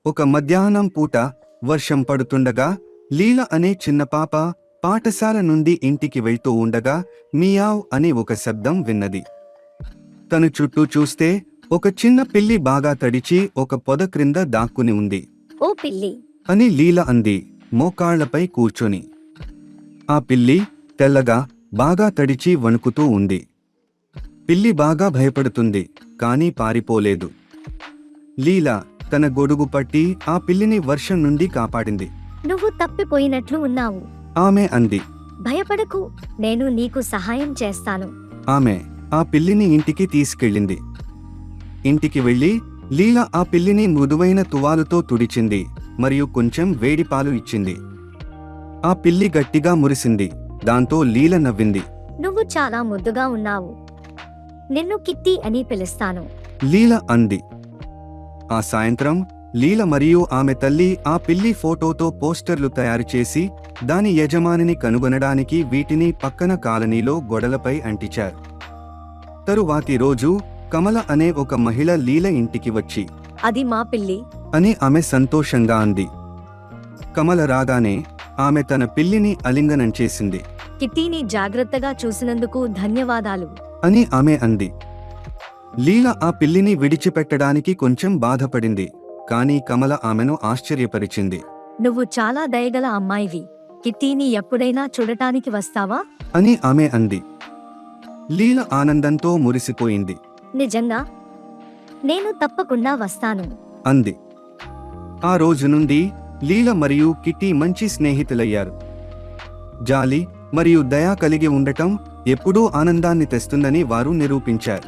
ఒక మధ్యాహ్నం పూట వర్షం పడుతుండగా లీల అనే చిన్న పాప పాఠశాల నుండి ఇంటికి వెళ్తూ ఉండగా మియావ్ అనే ఒక శబ్దం విన్నది. తను చుట్టూ చూస్తే ఒక చిన్న పిల్లి బాగా తడిచి ఒక పొద క్రింద దాక్కుని ఉంది. ఓ పిల్లి, అని లీల అంది, మోకాళ్లపై కూర్చొని. ఆ పిల్లి తెల్లగా బాగా తడిచి వణుకుతూ ఉంది. పిల్లి బాగా భయపడుతుంది, కాని పారిపోలేదు. లీల తన గొడుగు పట్టి ఆ పిల్లిని వర్షం నుండి కాపాడింది. నువ్వు తప్పిపోయినట్లు ఉన్నావు. ఆమె అంది. భయపడకు, నేను నీకు సహాయం చేస్తాను. ఆమె ఆ పిల్లిని ఇంటికి తీసుకెళ్ళింది. ఇంటికి వెళ్ళి లీల ఆ పిల్లిని మృదువైన తువాలుతో తుడిచింది మరియు కొంచెం వేడి పాలు ఇచ్చింది. ఆ పిల్లి గట్టిగా మురిసింది. దాంతో లీల నవ్వింది. నువ్వు చాలా ముద్దుగా ఉన్నావు. నిన్ను కిట్టి అని పిలుస్తాను. లీల అంది. ఆ సాయంత్రం లీల మరియు ఆమె తల్లి ఆ పిల్లి ఫోటోతో పోస్టర్లు తయారుచేసి దాని యజమానిని కనుగొనడానికి వీటిని పక్కన కాలనీలో గోడలపై అంటించారు. తరువాతి రోజు కమల అనే ఒక మహిళ లీల ఇంటికి వచ్చి, అది మా పిల్లి అని ఆమె సంతోషంగా అంది. కమల రాగానే ఆమె తన పిల్లిని ఆలింగనం చేసింది. కిట్టీని జాగ్రత్తగా చూసినందుకు ధన్యవాదాలు అని ఆమె అంది. లీల ఆ పిల్లిని విడిచిపెట్టడానికి కొంచెం బాధపడింది, కానీ కమల ఆమెను ఆశ్చర్యపరిచింది. నువ్వు చాలా దయగల అమ్మాయివి. కిట్టీని ఎప్పుడైనా చూడటానికి వస్తావా? అని ఆమె అంది. లీల ఆనందంతో మురిసిపోయింది. నిజంగా? నేను తప్పకుండా వస్తాను అంది. ఆ రోజు నుండి లీల మరియు కిట్టి మంచి స్నేహితులయ్యారు. జాలి మరియు దయ కలిగి ఉండటం ఎప్పుడూ ఆనందాన్ని తెస్తుందని వారు నిరూపించారు.